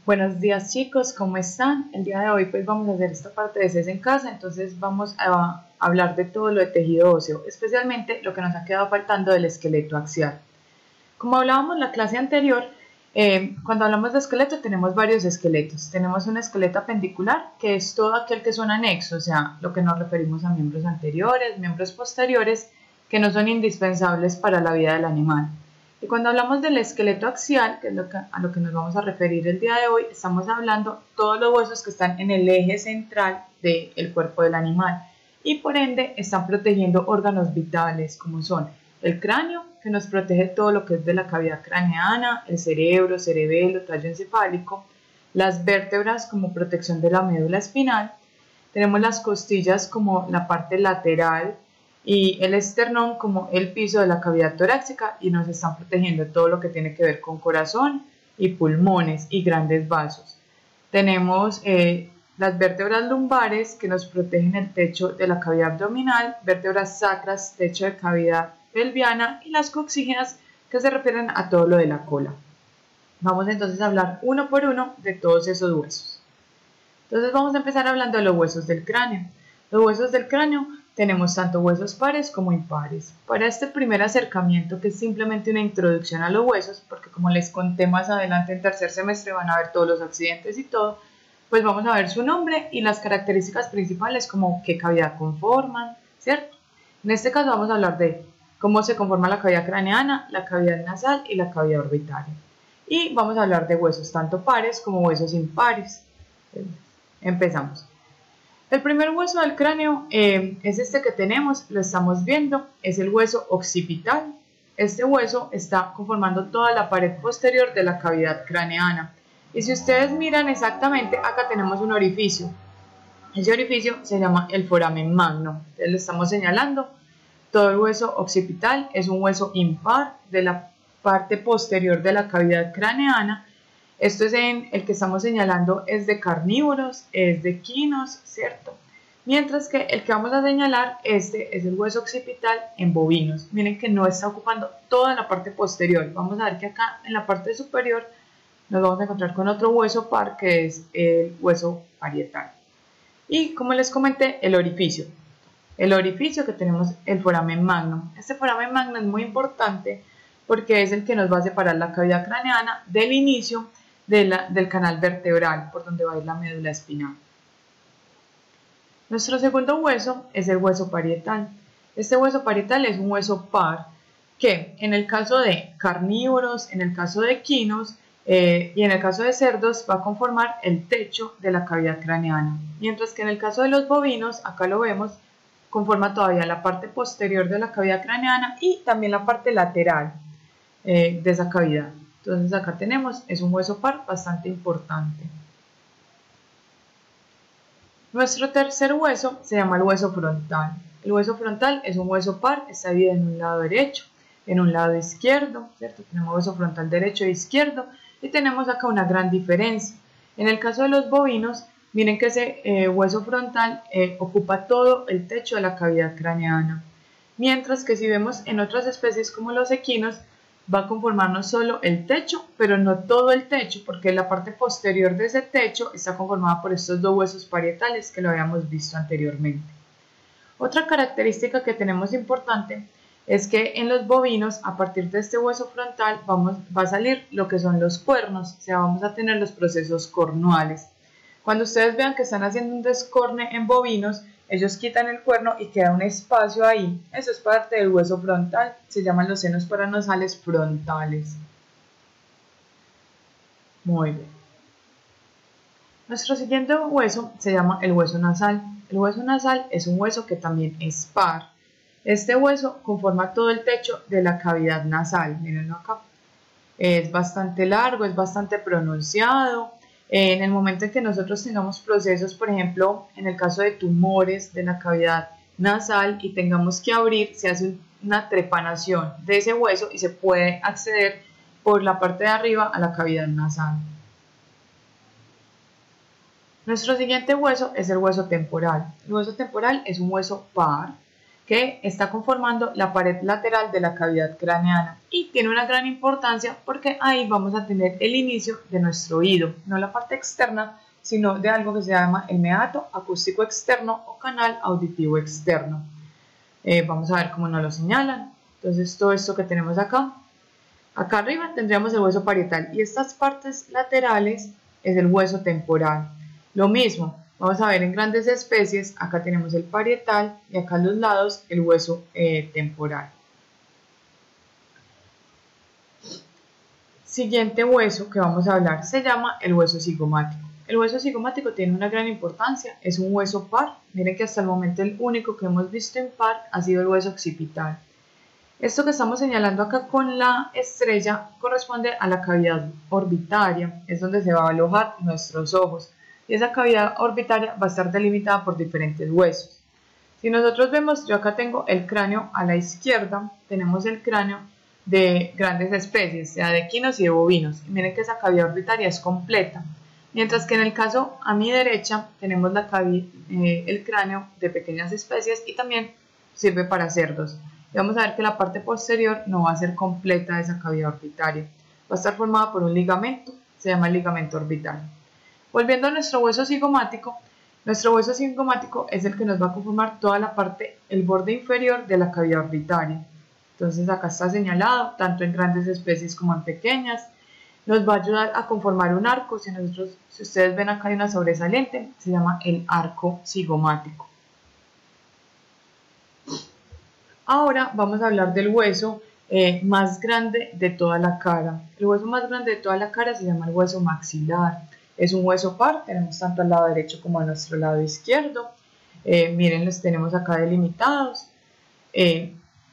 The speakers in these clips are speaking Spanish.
Buenos días chicos, ¿cómo están? El día de hoy pues vamos a hacer esta parte de CES en casa, entonces vamos a hablar de todo lo de tejido óseo, especialmente lo que nos ha quedado faltando del esqueleto axial. Como hablábamos en la clase anterior, cuando hablamos de esqueleto tenemos varios esqueletos. Tenemos un esqueleto apendicular, que es todo aquel que es un anexo, o sea, lo que nos referimos a miembros anteriores, miembros posteriores, que no son indispensables para la vida del animal. Y cuando hablamos del esqueleto axial, que es a lo que nos vamos a referir el día de hoy, estamos hablando todos los huesos que están en el eje central del cuerpo del animal y por ende están protegiendo órganos vitales como son el cráneo, que nos protege todo lo que es de la cavidad craneana, el cerebro, cerebelo, tallo encefálico, las vértebras como protección de la médula espinal, tenemos las costillas como la parte lateral y el esternón como el piso de la cavidad torácica y nos están protegiendo todo lo que tiene que ver con corazón y pulmones y grandes vasos. Tenemos las vértebras lumbares que nos protegen el techo de la cavidad abdominal, vértebras sacras, techo de cavidad pelviana y las coxígenas que se refieren a todo lo de la cola. Vamos entonces a hablar uno por uno de todos esos huesos. Entonces vamos a empezar hablando de los huesos del cráneo. Los huesos del cráneo tenemos tanto huesos pares como impares. Para este primer acercamiento, que es simplemente una introducción a los huesos, porque como les conté más adelante en tercer semestre van a ver todos los accidentes y todo, pues vamos a ver su nombre y las características principales como qué cavidad conforman, ¿cierto? En este caso vamos a hablar de cómo se conforma la cavidad craneana, la cavidad nasal y la cavidad orbitaria. Y vamos a hablar de huesos tanto pares como huesos impares. Empezamos. El primer hueso del cráneo es este que tenemos, lo estamos viendo, es el hueso occipital. Este hueso está conformando toda la pared posterior de la cavidad craneana. Y si ustedes miran exactamente, acá tenemos un orificio. Ese orificio se llama el foramen magno. Entonces le estamos señalando. Todo el hueso occipital es un hueso impar de la parte posterior de la cavidad craneana. Esto es en el que estamos señalando es de carnívoros, es de quinos, ¿cierto? Mientras que el que vamos a señalar, este es el hueso occipital en bovinos. Miren que no está ocupando toda la parte posterior. Vamos a ver que acá en la parte superior nos vamos a encontrar con otro hueso par que es el hueso parietal. Y como les comenté, el orificio. El orificio que tenemos el foramen magno. Este foramen magno es muy importante porque es el que nos va a separar la cavidad craneana del inicio del canal vertebral por donde va a ir la médula espinal. Nuestro segundo hueso es el hueso parietal. Este hueso parietal es un hueso par que en el caso de carnívoros, en el caso de quinos y en el caso de cerdos va a conformar el techo de la cavidad craneana. Mientras que en el caso de los bovinos, acá lo vemos, conforma todavía la parte posterior de la cavidad craneana y también la parte lateral de esa cavidad. Entonces acá tenemos, es un hueso par bastante importante. Nuestro tercer hueso se llama el hueso frontal. El hueso frontal es un hueso par, está dividido en un lado derecho, en un lado izquierdo, ¿cierto? Tenemos hueso frontal derecho e izquierdo y tenemos acá una gran diferencia. En el caso de los bovinos, miren que ese hueso frontal ocupa todo el techo de la cavidad craneana. Mientras que si vemos en otras especies como los equinos, va a conformar no solo el techo, pero no todo el techo, porque la parte posterior de ese techo está conformada por estos dos huesos parietales que lo habíamos visto anteriormente. Otra característica que tenemos importante es que en los bovinos, a partir de este hueso frontal, va a salir lo que son los cuernos, o sea, vamos a tener los procesos cornuales. Cuando ustedes vean que están haciendo un descorne en bovinos, ellos quitan el cuerno y queda un espacio ahí. Eso es parte del hueso frontal. Se llaman los senos paranasales frontales. Muy bien. Nuestro siguiente hueso se llama el hueso nasal. El hueso nasal es un hueso que también es par. Este hueso conforma todo el techo de la cavidad nasal. Mírenlo acá. Es bastante largo, es bastante pronunciado. En el momento en que nosotros tengamos procesos, por ejemplo, en el caso de tumores de la cavidad nasal y tengamos que abrir, se hace una trepanación de ese hueso y se puede acceder por la parte de arriba a la cavidad nasal. Nuestro siguiente hueso es el hueso temporal. El hueso temporal es un hueso par que está conformando la pared lateral de la cavidad craneana y tiene una gran importancia porque ahí vamos a tener el inicio de nuestro oído, no la parte externa, sino de algo que se llama el meato acústico externo o canal auditivo externo. Vamos a ver cómo nos lo señalan. Entonces todo esto que tenemos acá arriba tendríamos el hueso parietal y estas partes laterales es el hueso temporal. Lo mismo, vamos a ver en grandes especies, acá tenemos el parietal y acá a los lados el hueso temporal. Siguiente hueso que vamos a hablar se llama el hueso cigomático. El hueso cigomático tiene una gran importancia, es un hueso par. Miren que hasta el momento el único que hemos visto en par ha sido el hueso occipital. Esto que estamos señalando acá con la estrella corresponde a la cavidad orbitaria, es donde se va a alojar nuestros ojos. Y esa cavidad orbitaria va a estar delimitada por diferentes huesos. Si nosotros vemos, yo acá tengo el cráneo a la izquierda, tenemos el cráneo de grandes especies, sea de equinos y de bovinos. Y miren que esa cavidad orbitaria es completa. Mientras que en el caso a mi derecha tenemos el cráneo de pequeñas especies y también sirve para cerdos. Y vamos a ver que la parte posterior no va a ser completa de esa cavidad orbitaria. Va a estar formada por un ligamento, se llama el ligamento orbital. Volviendo a nuestro hueso cigomático es el que nos va a conformar toda la parte, el borde inferior de la cavidad orbitaria. Entonces acá está señalado, tanto en grandes especies como en pequeñas. Nos va a ayudar a conformar un arco. Si ustedes ven acá hay una sobresaliente, se llama el arco cigomático. Ahora vamos a hablar del hueso más grande de toda la cara. El hueso más grande de toda la cara se llama el hueso maxilar. Es un hueso par, tenemos tanto al lado derecho como a nuestro lado izquierdo. Miren, los tenemos acá delimitados,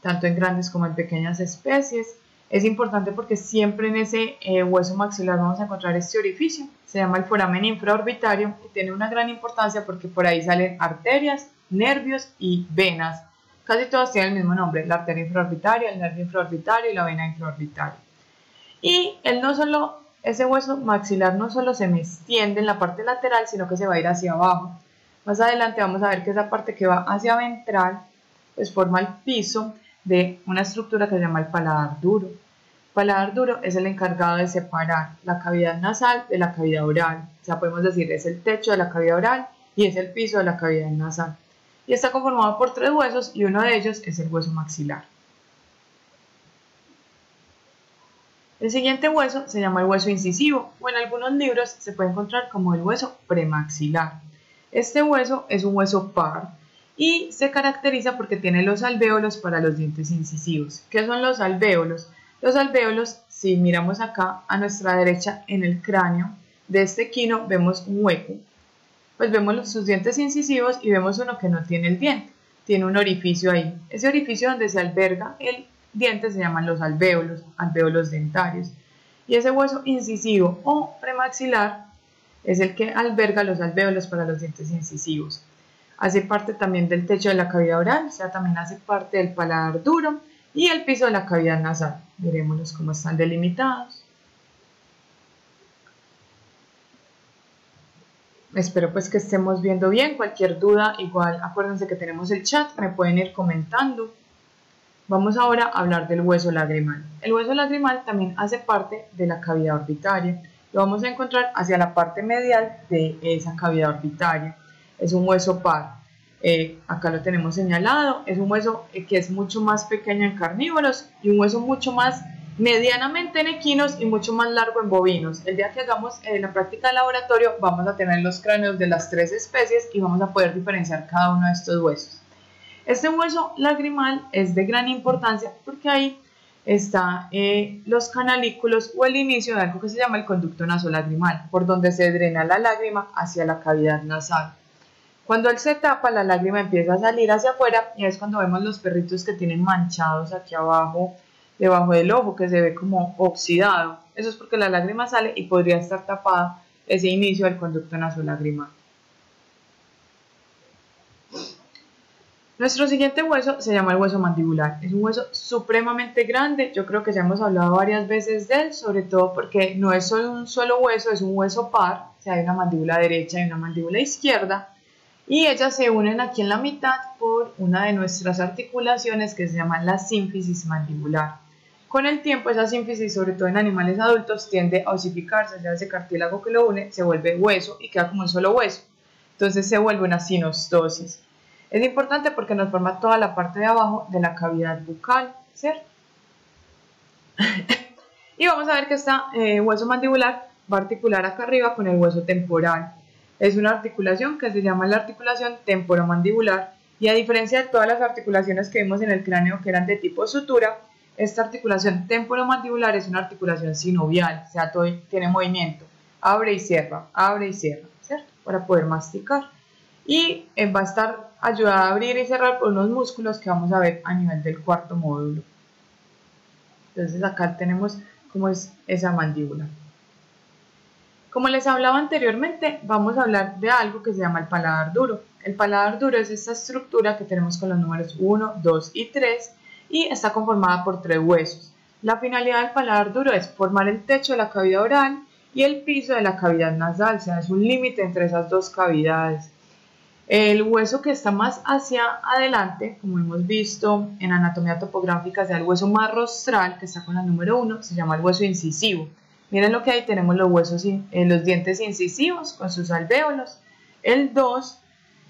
tanto en grandes como en pequeñas especies. Es importante porque siempre en ese hueso maxilar vamos a encontrar este orificio. Se llama el foramen infraorbitario y tiene una gran importancia porque por ahí salen arterias, nervios y venas. Casi todas tienen el mismo nombre, la arteria infraorbitaria, el nervio infraorbitario y la vena infraorbitaria. Y ese hueso maxilar no solo se me extiende en la parte lateral, sino que se va a ir hacia abajo. Más adelante vamos a ver que esa parte que va hacia ventral, pues forma el piso de una estructura que se llama el paladar duro. El paladar duro es el encargado de separar la cavidad nasal de la cavidad oral. O sea, podemos decir, es el techo de la cavidad oral y es el piso de la cavidad nasal. Y está conformado por 3 huesos y uno de ellos es el hueso maxilar. El siguiente hueso se llama el hueso incisivo, o en algunos libros se puede encontrar como el hueso premaxilar. Este hueso es un hueso par y se caracteriza porque tiene los alvéolos para los dientes incisivos. ¿Qué son los alvéolos? Los alvéolos, si miramos acá a nuestra derecha en el cráneo de este equino, vemos un hueco. Pues vemos sus dientes incisivos y vemos uno que no tiene el diente, tiene un orificio ahí. Ese orificio donde se alberga el diente se llaman los alvéolos, alvéolos dentarios. Y ese hueso incisivo o premaxilar es el que alberga los alvéolos para los dientes incisivos. Hace parte también del techo de la cavidad oral, o sea, también hace parte del paladar duro y el piso de la cavidad nasal. Veremos cómo están delimitados. Espero pues que estemos viendo bien. Cualquier duda, igual acuérdense que tenemos el chat, me pueden ir comentando. Vamos ahora a hablar del hueso lagrimal. El hueso lagrimal también hace parte de la cavidad orbitaria. Lo vamos a encontrar hacia la parte medial de esa cavidad orbitaria. Es un hueso par. Acá lo tenemos señalado. Es un hueso que es mucho más pequeño en carnívoros y un hueso mucho más medianamente en equinos y mucho más largo en bovinos. El día que hagamos la práctica de laboratorio vamos a tener los cráneos de las 3 especies y vamos a poder diferenciar cada uno de estos huesos. Este hueso lagrimal es de gran importancia porque ahí están los canalículos o el inicio de algo que se llama el conducto nasolagrimal, por donde se drena la lágrima hacia la cavidad nasal. Cuando él se tapa, la lágrima empieza a salir hacia afuera y es cuando vemos los perritos que tienen manchados aquí abajo, debajo del ojo, que se ve como oxidado. Eso es porque la lágrima sale y podría estar tapada ese inicio del conducto nasolagrimal. Nuestro siguiente hueso se llama el hueso mandibular. Es un hueso supremamente grande. Yo creo que ya hemos hablado varias veces de él, sobre todo porque no es solo un solo hueso, es un hueso par. O sea, hay una mandíbula derecha y una mandíbula izquierda. Y ellas se unen aquí en la mitad por una de nuestras articulaciones que se llama la sínfisis mandibular. Con el tiempo esa sínfisis, sobre todo en animales adultos, tiende a osificarse, ya ese cartílago que lo une se vuelve hueso y queda como un solo hueso. Entonces se vuelve una sinostosis. Es importante porque nos forma toda la parte de abajo de la cavidad bucal, ¿cierto? Y vamos a ver que este hueso mandibular va a articular acá arriba con el hueso temporal. Es una articulación que se llama la articulación temporomandibular y a diferencia de todas las articulaciones que vimos en el cráneo que eran de tipo sutura, esta articulación temporomandibular es una articulación sinovial, o sea, tiene movimiento, abre y cierra, ¿cierto? Para poder masticar. Y va a estar ayudada a abrir y cerrar por unos músculos que vamos a ver a nivel del cuarto módulo. Entonces acá tenemos cómo es esa mandíbula. Como les hablaba anteriormente, vamos a hablar de algo que se llama el paladar duro. El paladar duro es esta estructura que tenemos con los números 1, 2 y 3 y está conformada por 3 huesos. La finalidad del paladar duro es formar el techo de la cavidad oral y el piso de la cavidad nasal, o sea, es un límite entre esas dos cavidades. El hueso que está más hacia adelante, como hemos visto en anatomía topográfica, sea el hueso más rostral, que está con la número 1, se llama el hueso incisivo. Miren lo que hay, tenemos los dientes incisivos con sus alvéolos. El 2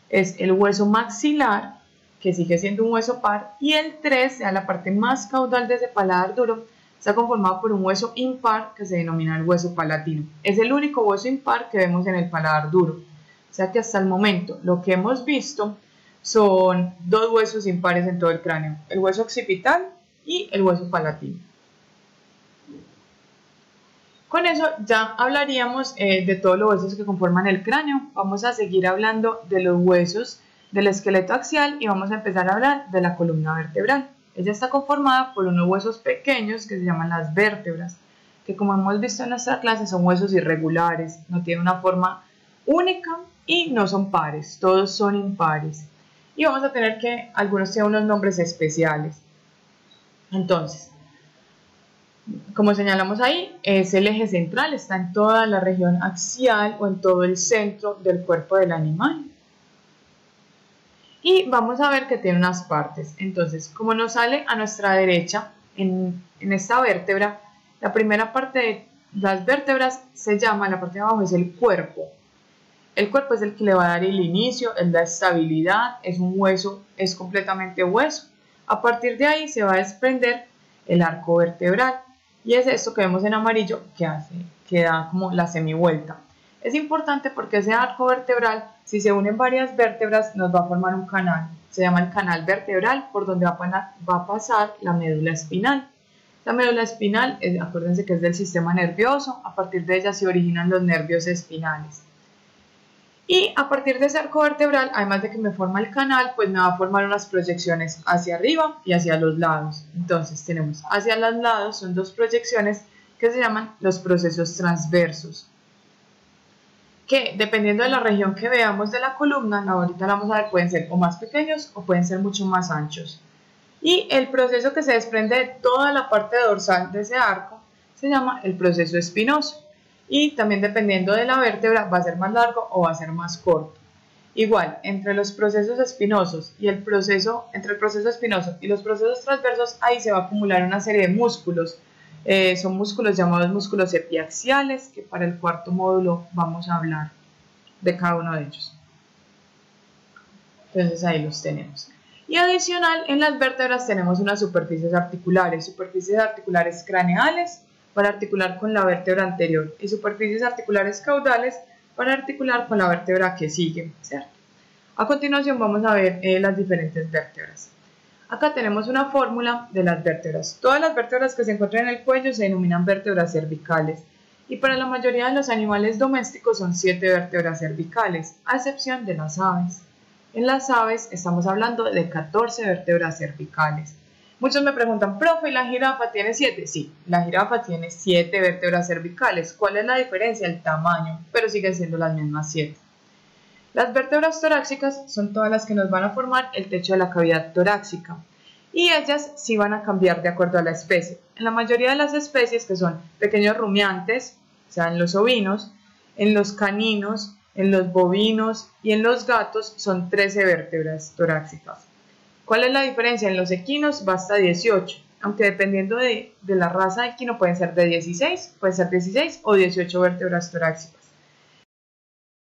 es el hueso maxilar, que sigue siendo un hueso par, y el 3, sea la parte más caudal de ese paladar duro, está conformado por un hueso impar que se denomina el hueso palatino. Es el único hueso impar que vemos en el paladar duro. O sea que hasta el momento lo que hemos visto son 2 huesos impares en todo el cráneo, el hueso occipital y el hueso palatino. Con eso ya hablaríamos de todos los huesos que conforman el cráneo. Vamos a seguir hablando de los huesos del esqueleto axial y vamos a empezar a hablar de la columna vertebral. Ella está conformada por unos huesos pequeños que se llaman las vértebras, que como hemos visto en nuestra clase son huesos irregulares, no tienen una forma única y no son pares, todos son impares. Y vamos a tener que algunos tienen unos nombres especiales. Entonces, como señalamos ahí, es el eje central, está en toda la región axial o en todo el centro del cuerpo del animal. Y vamos a ver que tiene unas partes. Entonces, como nos sale a nuestra derecha, en esta vértebra, la primera parte de las vértebras se llama, la parte de abajo es el cuerpo. El cuerpo es el que le va a dar el inicio, él da estabilidad, es un hueso, es completamente hueso. A partir de ahí se va a desprender el arco vertebral. Y es esto que vemos en amarillo que da como la semivuelta. Es importante porque ese arco vertebral, si se unen varias vértebras, nos va a formar un canal. Se llama el canal vertebral por donde va a pasar la médula espinal. La médula espinal, acuérdense que es del sistema nervioso, a partir de ella se originan los nervios espinales. Y a partir de ese arco vertebral, además de que me forma el canal, pues me va a formar unas proyecciones hacia arriba y hacia los lados. Entonces tenemos hacia los lados, son 2 proyecciones que se llaman los procesos transversos, que dependiendo de la región que veamos de la columna, ahorita la vamos a ver, pueden ser o más pequeños o pueden ser mucho más anchos. Y el proceso que se desprende de toda la parte dorsal de ese arco se llama el proceso espinoso. Y también dependiendo de la vértebra va a ser más largo o va a ser más corto. Igual, entre los procesos espinosos y entre el proceso espinoso y los procesos transversos, ahí se va a acumular una serie de músculos. Son músculos llamados músculos epiaxiales, que para el cuarto módulo vamos a hablar de cada uno de ellos. Entonces ahí los tenemos. Y adicional, en las vértebras tenemos unas superficies articulares craneales, para articular con la vértebra anterior y superficies articulares caudales para articular con la vértebra que sigue, ¿cierto? A continuación vamos a ver las diferentes vértebras. Acá tenemos una fórmula de las vértebras. Todas las vértebras que se encuentran en el cuello se denominan vértebras cervicales y para la mayoría de los animales domésticos son 7 vértebras cervicales, a excepción de las aves. En las aves estamos hablando de 14 vértebras cervicales. Muchos me preguntan, profe, ¿y la jirafa tiene 7? Sí, la jirafa tiene 7 vértebras cervicales. ¿Cuál es la diferencia? El tamaño, pero siguen siendo las mismas 7. Las vértebras torácicas son todas las que nos van a formar el techo de la cavidad torácica. Y ellas sí van a cambiar de acuerdo a la especie. En la mayoría de las especies, que son pequeños rumiantes, o sea, en los ovinos, en los caninos, en los bovinos y en los gatos, son 13 vértebras torácicas. ¿Cuál es la diferencia? En los equinos va hasta 18, aunque dependiendo de la raza de equino pueden ser de 16, pueden ser 16 o 18 vértebras torácicas.